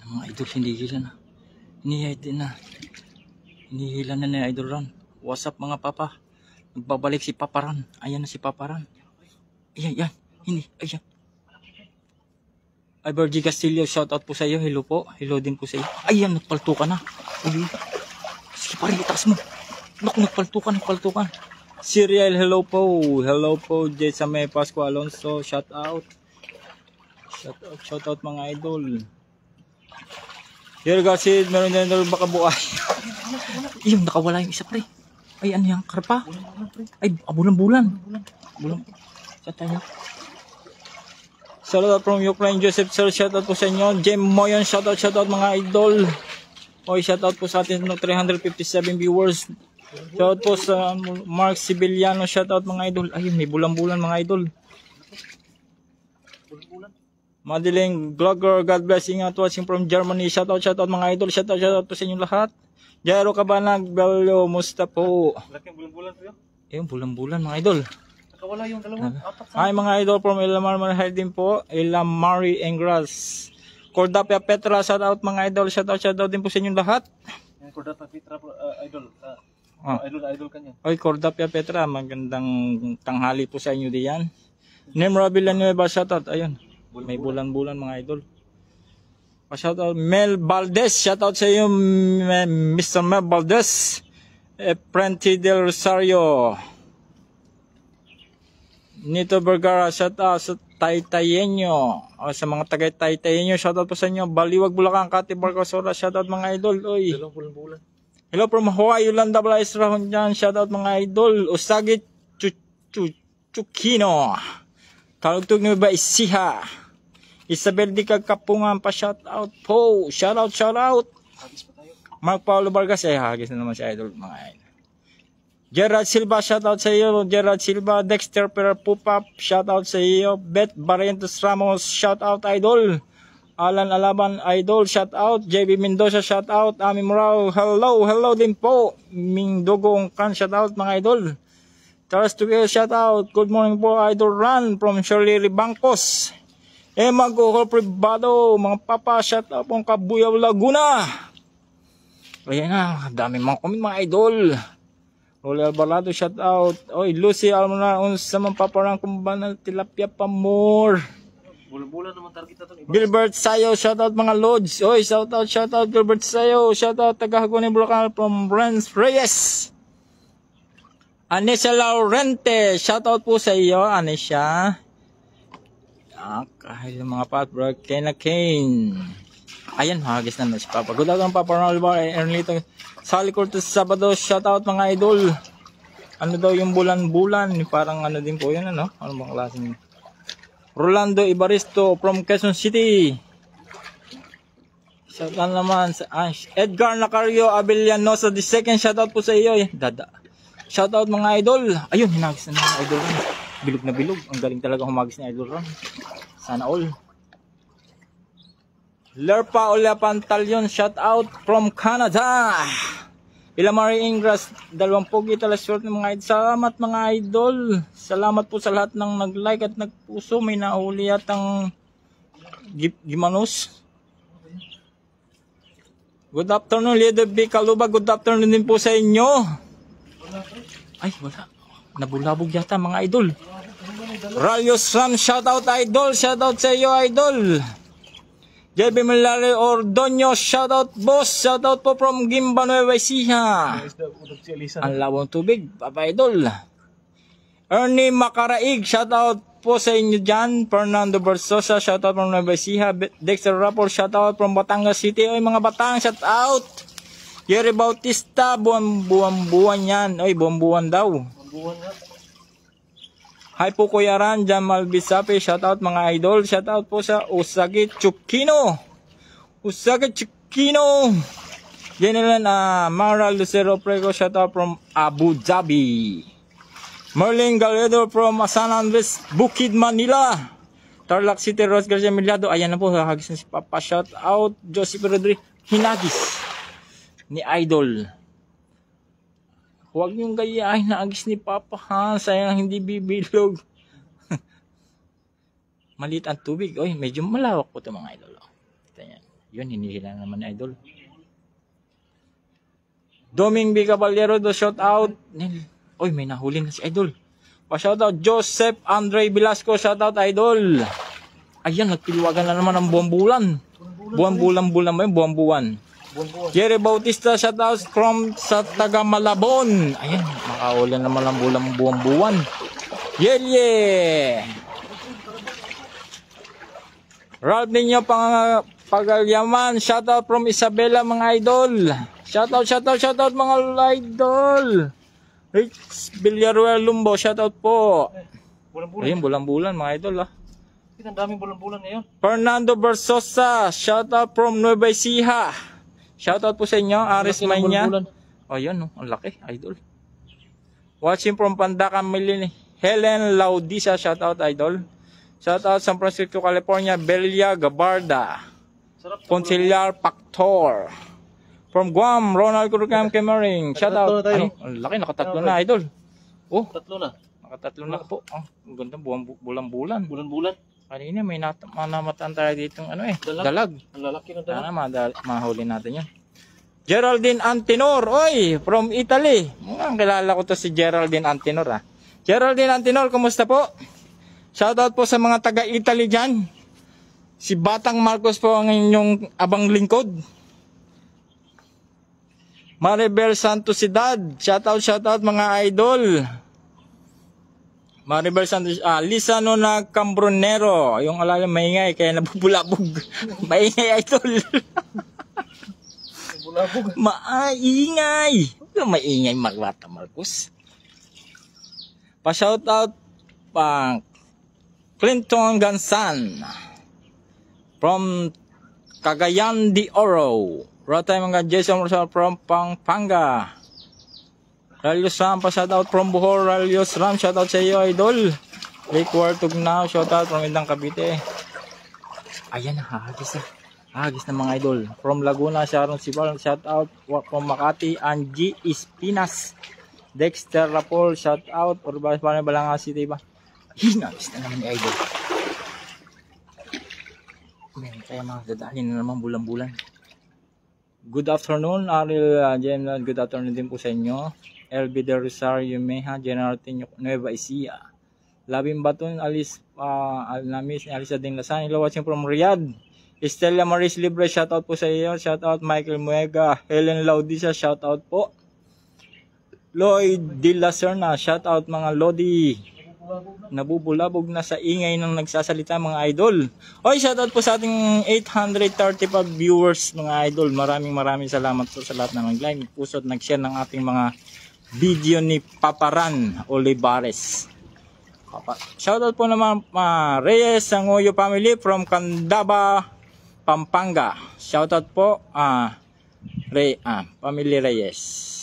Mga idol, hinihilan na. Hinihilan na ni Idol Ron. What's up mga papa? Nagbabalik si Papa Ron. Ayan na si Papa Ron. Ayan. Ayan. Ibergy Castillo, shoutout po sa iyo. Hello po. Hello din po sa iyo. Ayan, nagpalto ka na. Uy. Sige pare, itaas mo. Naku, nagpalto ka. Serial, hello po. Hello po, Jesame Pasco Alonso. Shoutout mga idol. Here Garcia, meron din doon baka buhay. Yung nakawala yung isa pre. Ay, ano yan? Karpa? Ay, bulan-bulan. Saan tayo? Shoutout from Ukraine, Joseph Sir. Shoutout po sa inyo. Jem Moyon, shoutout mga idol. Oy, shoutout po sa atin no 357 viewers. Shoutout po sa Mark Sibiliano. Shoutout mga idol. Ayun, may bulan-bulan mga idol. Madaling vlogger, God bless, ingat, watching from Germany. Shoutout mga idol. Shoutout po sa inyo lahat. Jairo Cabanag, Bello, musta po? Laking bulan-bulan po yun. Ayun, bulan-bulan mga idol. Nakawala yung dalawa. Hi mga idol from Ilamar Manahal din po. Ilamari Engras. Cordapia Petra, shoutout mga idol. Shoutout din po sa inyo lahat. Cordapia Petra, idol. Idol kanya. Oy, Cordapia Petra, magandang tanghali po sa inyo diyan. Nemra Villanueva, shoutout. Ayun. May bulan-bulan mga idol. Shoutout Mel Valdez, shoutout sa iyo Mr. Mel Valdez. Prenti del Rosario. Nito Vergara, shoutout sa Taytayenyo. O sa mga taga Taytayenyo, shoutout po sa inyo. Baliwag Bulacan, Kati Barcosora, shoutout mga idol. Oy. Bulan-bulan. Hello from Hawaii, Yolanda Blaise Rahon dyan. Shoutout mga idol. Usagi Chukino. Kalugtog ni ba Isiha. Isabel Di Kapungan pa shoutout po. Shoutout. Mark Paulo Vargas. Ay hagis na naman si idol mga idol. Gerard Silva, shoutout sa iyo. Gerard Silva. Dexter Perapupap, shoutout sa iyo. Beth Barrientos Ramos, shoutout idol. Alan Alaban, idol, shoutout. JB Mendoza, shoutout. Ami Morao, hello din po. Ming Dugong Kan, shoutout mga idol. Charles Tugel, shoutout. Good morning po, Idol Run from Shirley Bancos. Emma Gohol Privado, mga papa, shoutout pong Kabuyaw Laguna. Ayan na, dami mga comment mga idol. Rolly Alvarado, shoutout. Oy, Lucy Almona, unsa man paparang kumbanal tilapia pa more. Bulan-bulan naman target na to. Gilbert Sayo, shoutout mga Lods. Oy, shoutout Gilbert Sayo. Shoutout Tagahagoni Bulacan from Brents Reyes. Anisha Laurente, shoutout po sa iyo, Anisha. Kahit mga patbro, Kena Kane. Ayan, hagis na si Papa. Good afternoon, Papa Ronald Bar. Ernlito Sally Cortez Sabado, shoutout mga idol. Ano daw yung bulan-bulan? Parang ano din po yun, ano? Ano bang klaseng? Rolando Ibaristo from Quezon City. Shoutout naman sa Edgar Nacario Abellanosa the second, shoutout po sa iyo. Dada. Shoutout mga idol. Ayun, hinagis na ng idol Ron. Bilog na bilog. Ang galing talaga humagis ni Idol Ron. Sana all. Lerpa Olapantalyon, shoutout from Canada. Ilamari Ingras, 20 italas short ng mga idol. Salamat mga idol. Salamat po sa lahat ng nag-like at nagpuso. May nahuli at ang Gimanos. Good afternoon, Leader B. Kaluba. Good afternoon din po sa inyo. Ay, wala. Nabulabog yata mga idol. Ralios Ram, shoutout idol. Shoutout sa iyo idol. JB Milare Ordonio, shoutout boss. Shoutout po from Gimba Nueva Ecija. Ang lawang tubig, Papa Idol. Ernie Macaraig, shoutout po sa inyo dyan. Fernando Bersosa, shoutout from Nueva Ecija. Dexter Rapport, shoutout from Batangas City. Oy mga Batang, shoutout. Yeri Bautista, buwan yan. Oy, buwan daw. Hi po Kuya Ran, Jamal Bisapi, shoutout mga idol. Shoutout po sa Usagi Chukino. General Mara Lucero Prego, shoutout from Abu Dhabi. Merlin Galedo from San Andres, Bukid, Manila. Tarlac City, Rose Garcia Miliado. Ayan na po, hagis na si Papa. Shoutout Joseph Rodriguez, hinagis ni idol. Huwag niyong gayahin na agis ni Papa ha. Sayang hindi bibilog. Maliit ang tubig. Oy, medyo malawak po ito mga idol. Ito yan. Yun, hinihila naman ni Idol. Doming B. Caballero, do shout out. Oy, may nahuli na si Idol. Pa-shout out Joseph Andre Velasco, shout out Idol. Ayan, nagpiliwagan na naman ang buwan-bulan. Buwan-bulan ba yun? Buwan-buwan. Jerry Bautista, shout out from sa taga Malabon. Ayan, makahuli naman ang buwan-buwan. Yelye! Ralph Ninyo Pagalyaman, shout out from Isabela mga Idol. Shout out mga Idol. Rich Villaruel Lumbo, shout out po. Bulan-bulan. Ayun, bulan-bulan mga Idol ah. Ang daming bulan-bulan ngayon. Fernando Versosa, shout out from Nueva Ecija. Shout out po sa inyo, Aris Manya. Ayun, oh, ang laki, Idol. Watching from Pandacan, Helen Laudisa, shout out Idol. Shout out San Francisco, California, Belia Gabarda. Conciliar Pactor. From Guam, Ronald Kurugam Kemering. Shout out. Ano? Ang laki, nakatatlo na Idol. Oh, Tatlo na. nakatatlo na po. Oh, ang ganda, bulan-bulan. Bulan-bulan. Kanina may namataan tayo ditong ano eh, dalag. Ang lalaki ng dalag. Sana mahuli natin yan. Geraldine Antinor, oy, from Italy. Ang kilala ko to si Geraldine Antinor ah. Geraldine Antinor, kumusta po? Shoutout po sa mga taga-Italy dyan. Si Batang Marcos po ang inyong abang lingkod. Maribel Santosidad, shoutout mga idol. Maribel Santos, Lisa Nona Cambronero, yung alala maingay kaya nabubulabog. Maingay idol. Maingay. Maingay Marwata Marcos. Pa-shoutout pa Clinton Gansan from Cagayan de Oro. Ratay mga Jason Rosal from Pampanga. Ralios Ram, pa-shoutout from Bohol. Ralios Ram, shoutout sa iyo, idol. Lake Wartug now, shoutout from Indang Cavite. Ayan, hagis na. Hagis na mga idol. From Laguna, Sharon Sibal, shoutout from Makati, Angie Espinas. Dexter Rapol, shoutout. Urbas pa rin Balanga City ba? Hinagis na naman ni idol. Meron tayo mga dadalhin na naman bulan-bulan. Good afternoon, Ariel General. Good afternoon din po sa inyo. LB de Rosario Meja, General Tinyo, Nueva Ecija. Labing Baton, Alice Alnamis, Alisa Din Lasan. Hello, watching from Riyadh. Estela Maris Libre, shoutout po sa iyo. Shoutout Michael Muega. Helen Laudisa, shoutout po. Lloyd De La Serna, shoutout mga Lodi. Nabubulabog na sa ingay ng nagsasalita mga idol. Oy, shoutout po sa ating 835 viewers mga idol. Maraming salamat po sa lahat ng nag-like, puso at nag-share ng ating mga video ni Paparan Olivares. Shoutout po naman Reyes Sangoyo family from Candaba, Pampanga. Shoutout po family Reyes.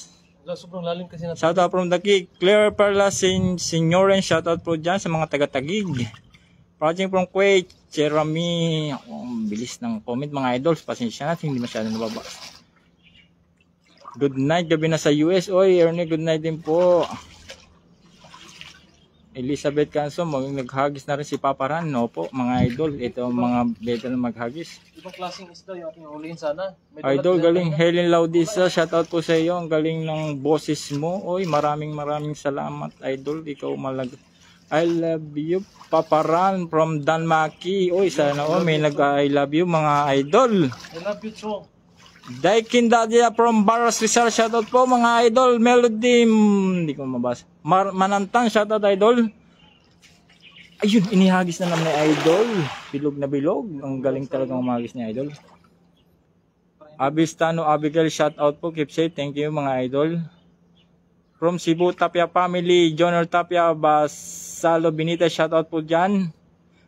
Sobrang lalim kasi natin. Shoutout from Taguig, Claire Perla Signoren, shoutout po dyan sa mga taga-Taguig. Project from Kuwait, Jeremy, bilis ng comment mga idols, pasensya natin, hindi masyado nababa. Good night, gabi na sa US. Oy, Ernie, good night din po. Elizabeth Canso, naghagis na rin si Paparan, no po, mga idol. Ito ang mga better na maghagis. Ibang klaseng isda yung ating huliin sana. Idol, galing Helen Laudisa, shoutout po sa iyo. Ang galing ng boses mo. Oy, maraming salamat, idol. Ikaw malag. I love you, Paparan from Danmaki. Oy, sana may nag-I love you, mga idol. I love you too. Daikin Dadia from Barras Rizal, shoutout po mga idol. Melody, hindi ko mabasa. Manantang, shoutout idol. Ayun, inihagis na naman ni idol. Bilog na bilog. Ang galing talagang umagis ni idol. Abistano Abigail, shoutout po. Keep safe, thank you mga idol. From Cebu Tapia family, Jonel Tapia Basalo Benitez, shoutout po dyan.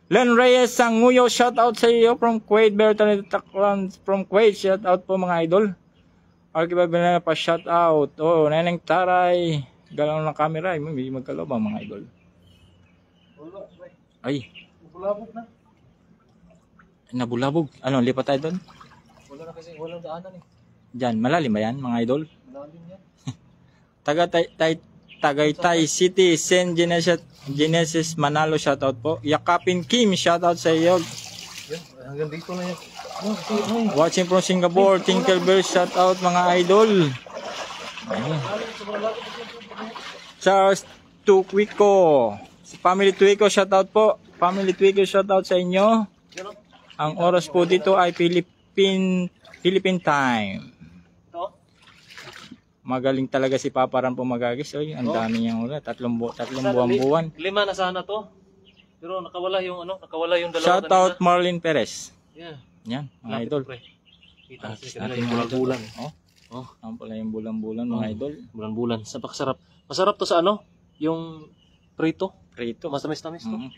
Len Reyes Sanguyo, shoutout sa iyo from Kuwait. Bertan Taklan from Kuwait, shoutout po mga idol. Arkiba Binana pa shoutout. Oh, Neneng Taray, galaw ng camera, may magkalaw ba mga idol? Ay, nabulabog na. Nabulabog. Ano, lipat tayo doon? Wala na kasi, walang daanan eh. Diyan, malalim ba yan mga idol? Malalim yan. Tagaytay City, St. Genesis Manalo, shoutout po. Yakapin Kim, shoutout sa iyo. Yan, hanggang dito na yan. Oh, okay. Watching from Singapore, Tinkerbell, shout out mga idol. Ayun. Charles Tuquico. Si Family Tuquico, shout out po. Family Tuquico, shout out sa inyo. Ang oras po dito ay Philippine time. Ito? Magaling talaga si Papa Ram po magagis. Oy, ang dami niyang ulat. Tatlong buwan-buwan. 5 na sana to. Pero nakawala yung dalawa. Shout out Marlin Perez. Yeah. Yan, mga idol. Kita Atis natin natin yung mga bulan-bulan. Oh, Oh, ang pala yung bulan-bulan mga idol. bulan-bulan. Masarap to sa ano? Yung prito. Prito. Mas tamis-tamis to. Mm.